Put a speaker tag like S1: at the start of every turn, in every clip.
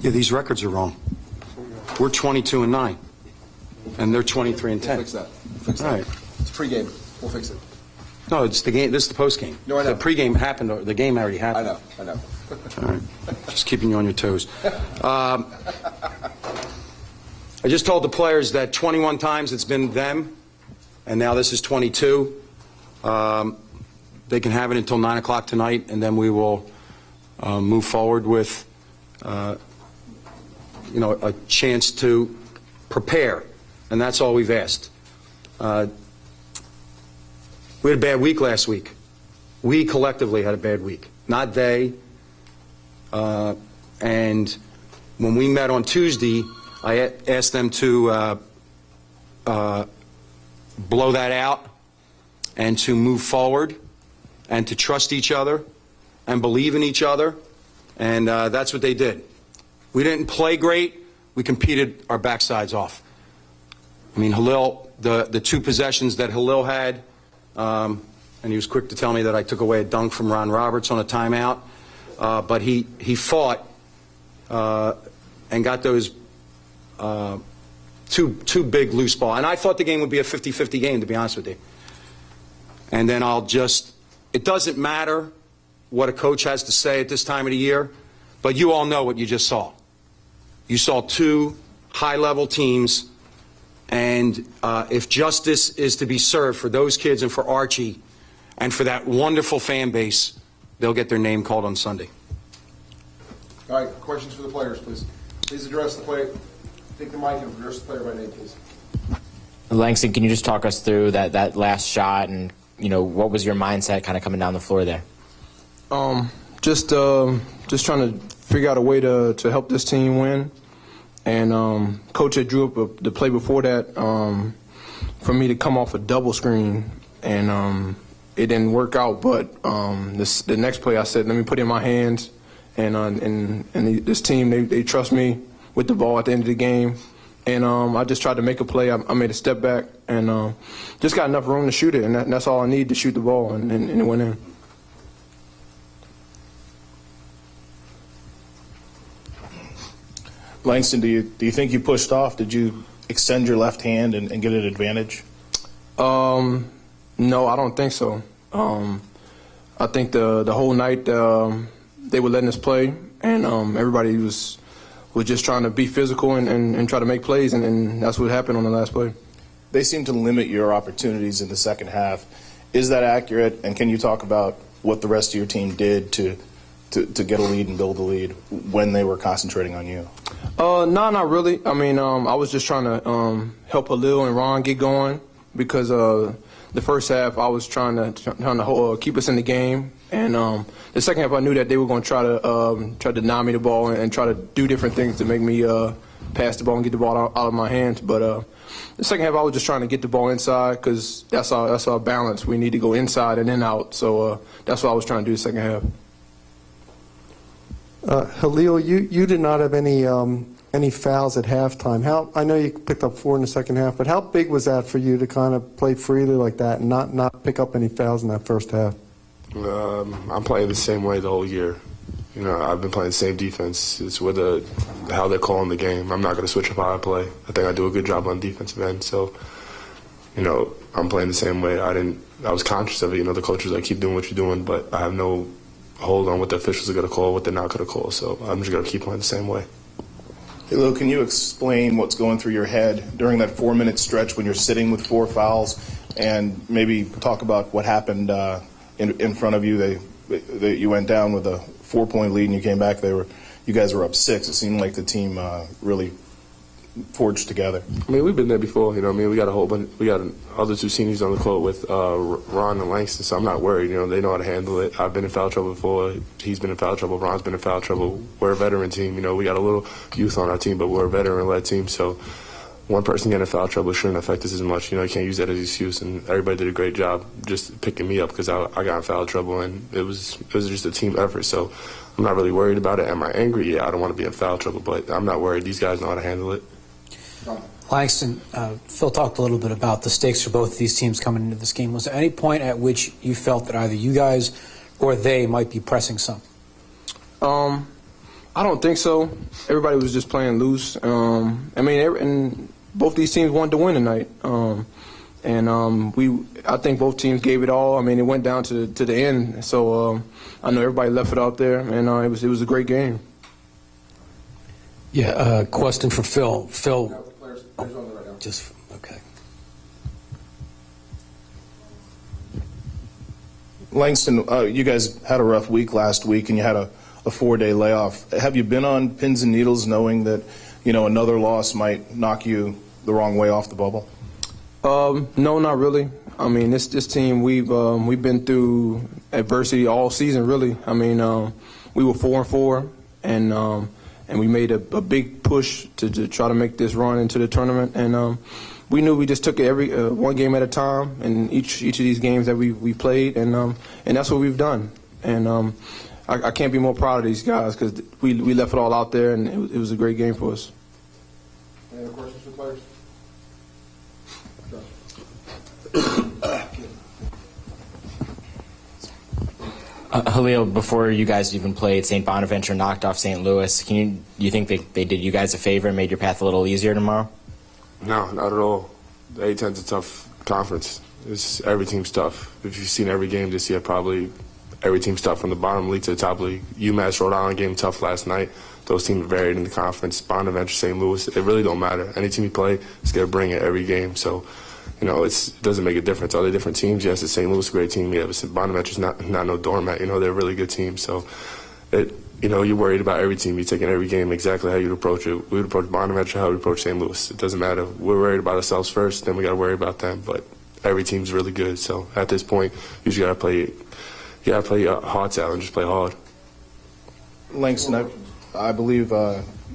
S1: Yeah, these records are wrong. We're 22-9, and they're 23-10.
S2: We'll fix that. Fix that.
S1: All right.
S2: It's pregame. We'll fix it.
S1: No, it's the game. This is the postgame.
S2: No, I know.
S1: The pregame happened. The game already happened.
S2: I know.
S1: All right. Just keeping you on your toes. I just told the players that 21 times it's been them, and now this is 22. They can have it until 9 o'clock tonight, and then we will move forward with, a chance to prepare, and that's all we've asked. We had a bad week last week. We collectively had a bad week, not they. And when we met on Tuesday, I asked them to blow that out and to move forward and to trust each other and believe in each other, and that's what they did. We didn't play great. We competed our backsides off. I mean, Halil, the two possessions that Halil had, and he was quick to tell me that I took away a dunk from Ron Roberts on a timeout, but he fought and got those two big loose balls. And I thought the game would be a 50-50 game, to be honest with you. And then it doesn't matter what a coach has to say at this time of the year, but you all know what you just saw. You saw two high-level teams, and if justice is to be served for those kids and for Archie and for that wonderful fan base, they'll get their name called on Sunday.
S2: All right, questions for the players, please. Please address the player. Take the mic and address the player by name, please.
S3: Langston, can you just talk us through that last shot and, what was your mindset kind of coming down the floor there?
S4: Just trying to figure out a way to help this team win. And Coach had drew up the play before that for me to come off a double screen, and it didn't work out. But the next play, I said, let me put it in my hands, and this team, they trust me with the ball at the end of the game. And I just tried to make a play. I made a step back and just got enough room to shoot it, and that's all I need to shoot the ball, and it went in.
S5: Langston, do you think you pushed off? Did you extend your left hand and get an advantage?
S4: No, I don't think so. I think the whole night they were letting us play, and everybody was just trying to be physical and try to make plays, and that's what happened on the last play.
S5: They seem to limit your opportunities in the second half. Is that accurate? And can you talk about what the rest of your team did to get a lead and build a lead when they were concentrating on you?
S4: No, not really. I mean, I was just trying to help Halil and Ron get going because the first half I was trying to keep us in the game, and the second half I knew that they were going to try to deny me the ball and try to do different things to make me pass the ball and get the ball out of my hands. But the second half I was just trying to get the ball inside because that's our balance. We need to go inside and then out. So that's what I was trying to do the second half.
S6: Halil, you did not have any fouls at halftime. I know you picked up 4 in the second half, but how big was that for you to kind of play freely like that and not pick up any fouls in that first half?
S7: I'm playing the same way the whole year. I've been playing the same defense. It's with how they're calling the game. I'm not going to switch up how I play. I think I do a good job on defensive end. So, I'm playing the same way. I was conscious of it. The coaches like, keep doing what you're doing, but I have no hold on what the officials are going to call, what they're not going to call. So I'm just going to keep playing the same way.
S5: Hey, Lou, can you explain what's going through your head during that 4-minute stretch when you're sitting with 4 fouls, and maybe talk about what happened in front of you? You went down with a 4-point lead and you came back. You guys were up 6. It seemed like the team really forged together.
S7: I mean, we've been there before. We got a whole bunch. We got other 2 seniors on the court with Ron and Langston, so I'm not worried. They know how to handle it. I've been in foul trouble before. He's been in foul trouble. Ron's been in foul trouble. We're a veteran team. We got a little youth on our team, but we're a veteran-led team. So one person getting in foul trouble shouldn't affect us as much. You can't use that as an excuse. And everybody did a great job just picking me up because I got in foul trouble, and it was just a team effort. So I'm not really worried about it. Am I angry? Yeah, I don't want to be in foul trouble, but I'm not worried. These guys know how to handle it.
S8: Langston, Phil talked a little bit about the stakes for both of these teams coming into this game. Was there any point at which you felt that either you guys or they might be pressing some?
S4: I don't think so. Everybody was just playing loose. I mean, and both these teams wanted to win tonight. I think both teams gave it all. I mean, it went down to the end. So I know everybody left it out there, and it was a great game.
S8: Yeah, question for Phil. Phil,
S2: No, players only right now.
S8: just okay.
S5: Langston, you guys had a rough week last week, and you had a 4-day layoff. Have you been on pins and needles, knowing that another loss might knock you the wrong way off the bubble?
S4: No, not really. I mean, this team, we've been through adversity all season, really. I mean, we were 4-4, and we made a big push to try to make this run into the tournament. And we knew we just took it one game at a time in each of these games that we played, and that's what we've done. And I can't be more proud of these guys because we left it all out there, and it was a great game for us.
S2: Any other questions for the players?
S3: Halil, before you guys even played, St. Bonaventure knocked off St. Louis. Do you think they did you guys a favor and made your path a little easier tomorrow?
S7: No, not at all. The A-10's a tough conference. Every team's tough. If you've seen every game this year, probably every team's tough from the bottom league to the top league. UMass, Rhode Island game tough last night. Those teams varied in the conference. Bonaventure, St. Louis, it really don't matter. Any team you play is going to bring it every game. So, it doesn't make a difference. Are they different teams? Yes, the St. Louis is a great team. Yeah, but Bonaventure's not no doormat. They're a really good team. So, you're worried about every team. You're taking every game exactly how you'd approach it. We would approach Bonaventure how we approach St. Louis. It doesn't matter. We're worried about ourselves first, then we got to worry about them. But every team's really good. So at this point, you just got to play. You got to play your hearts out and just play hard.
S5: Langston, I believe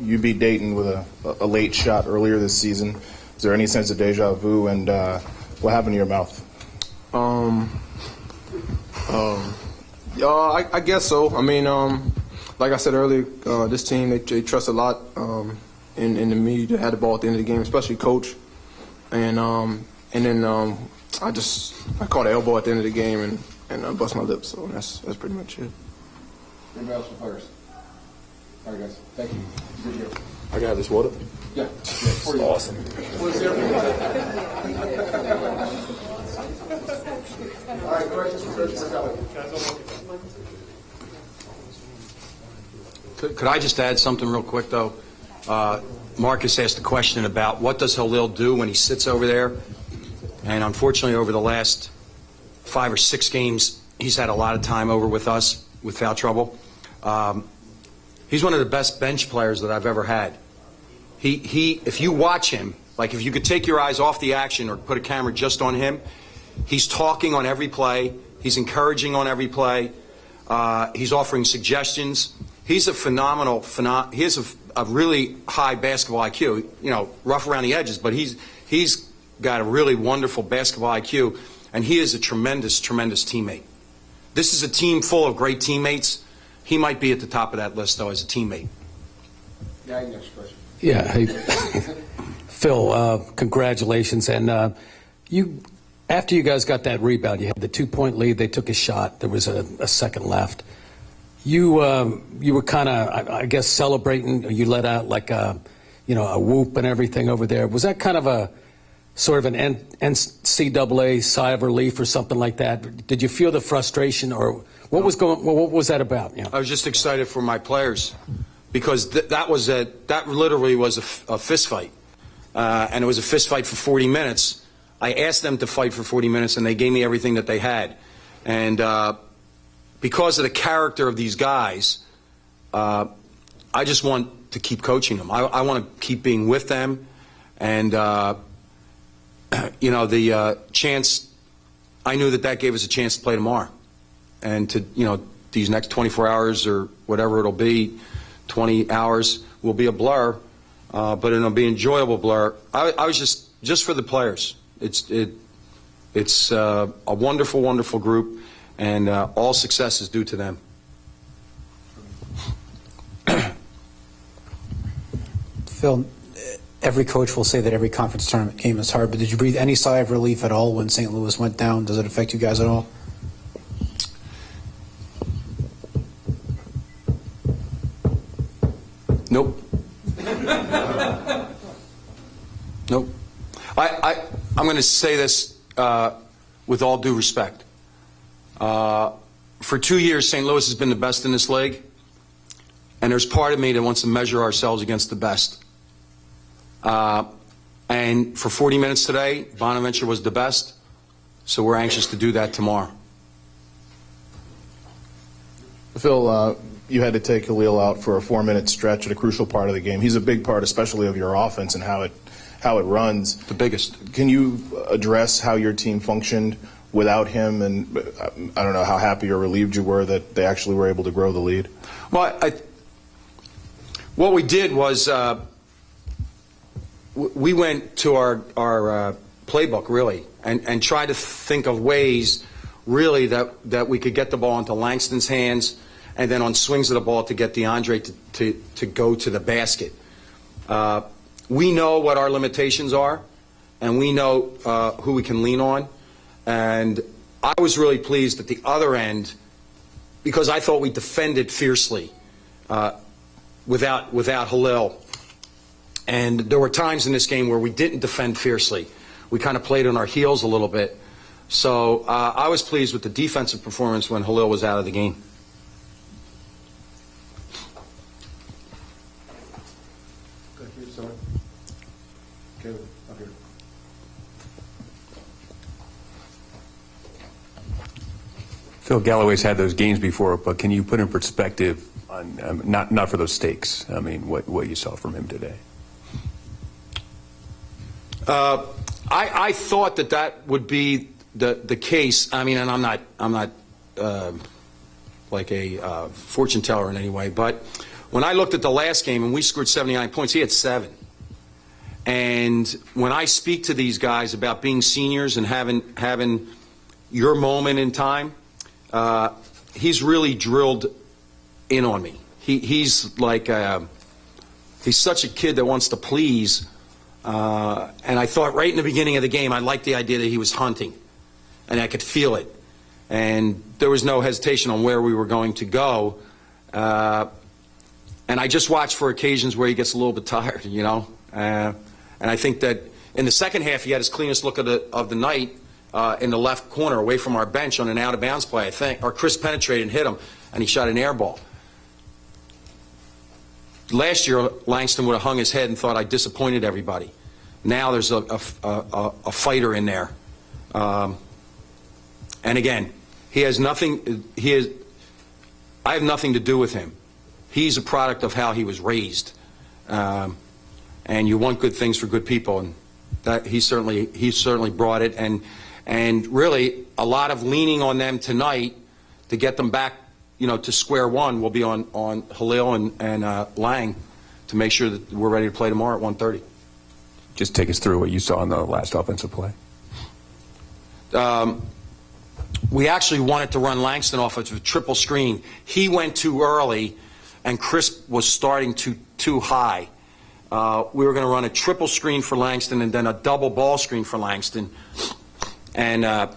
S5: you beat Dayton with a late shot earlier this season. Is there any sense of deja vu, and what happened to your mouth?
S4: I guess so. I mean, like I said earlier, this team, they trust a lot in me that had the ball at the end of the game, especially coach. And then I caught an elbow at the end of the game and I bust my lip. So that's pretty much it.
S2: Anybody else for players? All right, guys. Thank you. Good deal.
S7: I got this water.
S2: Yeah. For you.
S7: Awesome.
S2: What's there? All right, questions for Coach Martelli?
S1: Could I just add something real quick, though? Marcus asked a question about what does Halil do when he sits over there. And unfortunately, over the last 5 or 6 games, he's had a lot of time over with us with foul trouble. He's one of the best bench players that I've ever had. If you watch him, like if you could take your eyes off the action or put a camera just on him, he's talking on every play. He's encouraging on every play. He's offering suggestions. He's a phenomenal. He has a really high basketball IQ. Rough around the edges, but he's got a really wonderful basketball IQ, and he is a tremendous, tremendous teammate. This is a team full of great teammates. He might be at the top of that list, though, as a teammate.
S2: Yeah, next question.
S8: Yeah, hey, Phil, congratulations. And after you guys got that rebound, you had the 2-point lead. They took a shot. There was a second left. You were kind of, I guess, celebrating. You let out like a whoop and everything over there. Was that kind of a sort of an NCAA sigh of relief or something like that? Did you feel the frustration, or what was that about? Yeah.
S1: I was just excited for my players because that literally was a fist fight, and it was a fist fight for 40 minutes. I asked them to fight for 40 minutes, and they gave me everything that they had, and because of the character of these guys, I just want to keep coaching them. I want to keep being with them, and the chance. I knew that gave us a chance to play tomorrow, and to these next 24 hours or whatever it'll be, 20 hours will be a blur, but it'll be an enjoyable blur. I was just for the players. It's a wonderful, wonderful group, and all success is due to them.
S8: Phil, every coach will say that every conference tournament game is hard, but did you breathe any sigh of relief at all when St. Louis went down? Does it affect you guys at all?
S1: Nope. Nope. I'm going to say this with all due respect. For 2 years, St. Louis has been the best in this league, and there's part of me that wants to measure ourselves against the best. And for 40 minutes today, Bonaventure was the best, so we're anxious to do that tomorrow.
S5: Phil, you had to take Khalil out for a 4-minute stretch at a crucial part of the game. He's a big part, especially of your offense and how it runs.
S1: The biggest.
S5: Can you address how your team functioned without him, and I don't know how happy or relieved you were that they actually were able to grow the lead?
S1: Well, what we did was we went to our playbook, really, and tried to think of ways, really, that we could get the ball into Langston's hands, and then on swings of the ball to get DeAndre to go to the basket. We know what our limitations are, and we know who we can lean on. And I was really pleased at the other end because I thought we defended fiercely without Halil. And there were times in this game where we didn't defend fiercely. We kind of played on our heels a little bit. So I was pleased with the defensive performance when Halil was out of the game.
S2: Thank you, Simon. Caleb, up here.
S9: Phil, Galloway's had those games before, but can you put in perspective on not for those stakes? I mean, what you saw from him today?
S1: I thought that would be the case. I mean, and I'm not like a fortune teller in any way, but when I looked at the last game and we scored 79 points, he had 7. And when I speak to these guys about being seniors and having your moment in time, he's really drilled in on me. He's like he's such a kid that wants to please. And I thought right in the beginning of the game, I liked the idea that he was hunting, and I could feel it. And there was no hesitation on where we were going to go. And I just watched for occasions where he gets a little bit tired, you know. And I think that in the second half, he had his cleanest look of the night in the left corner away from our bench on an out-of-bounds play, I think. Or Chris penetrated and hit him, and he shot an air ball. Last year, Langston would have hung his head and thought I disappointed everybody. Now there's a fighter in there. And again, he has nothing. I have nothing to do with him. He's a product of how he was raised. And you want good things for good people, and that he certainly brought it. And really, a lot of leaning on them tonight to get them back, you know, to square one will be on Halil and Lang to make sure that we're ready to play tomorrow at 1:30.
S9: Just take us through what you saw in the last offensive play.
S1: We actually wanted to run Langston off of a triple screen. He went too early, and Chris was starting too high. We were going to run a triple screen for Langston and then a double ball screen for Langston. And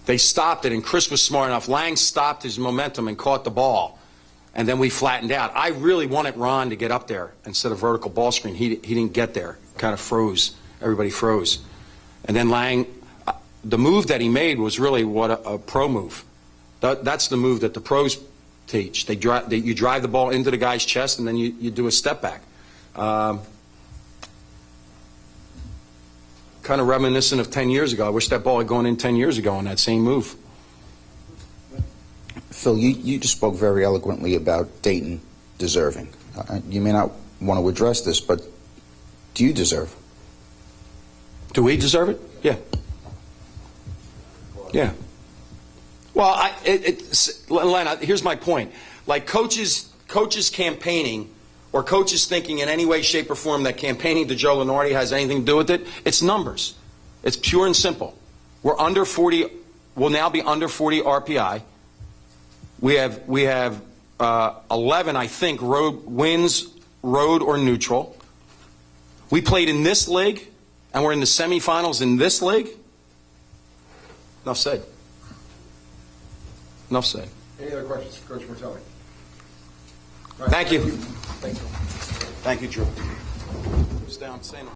S1: they stopped it, and Chris was smart enough. Lang stopped his momentum and caught the ball, and then we flattened out. I really wanted Ron to get up there instead of vertical ball screen. He didn't get there. Kind of froze. Everybody froze. And then Lang, the move that he made was really what a pro move. That's the move that the pros teach. You drive the ball into the guy's chest, and then you do a step back. Kind of reminiscent of 10 years ago. I wish that ball had gone in 10 years ago on that same move.
S10: Phil, you just spoke very eloquently about Dayton deserving. You may not want to address this, but do you deserve?
S1: Do we deserve it? Yeah. Yeah. Well, Len, here's my point. Like coaches campaigning or coaches thinking in any way, shape, or form that campaigning to Joe Lenardi has anything to do with it, it's numbers. It's pure and simple. We're under 40. We'll now be under 40 RPI. We have 11, I think, road wins, road or neutral. We played in this league, and we're in the semifinals in this league. Enough said. Enough said.
S2: Any other questions for Coach Martelli?
S1: Thank you.
S2: Thank you.
S1: Thank you, Drew. Stay on. Say no.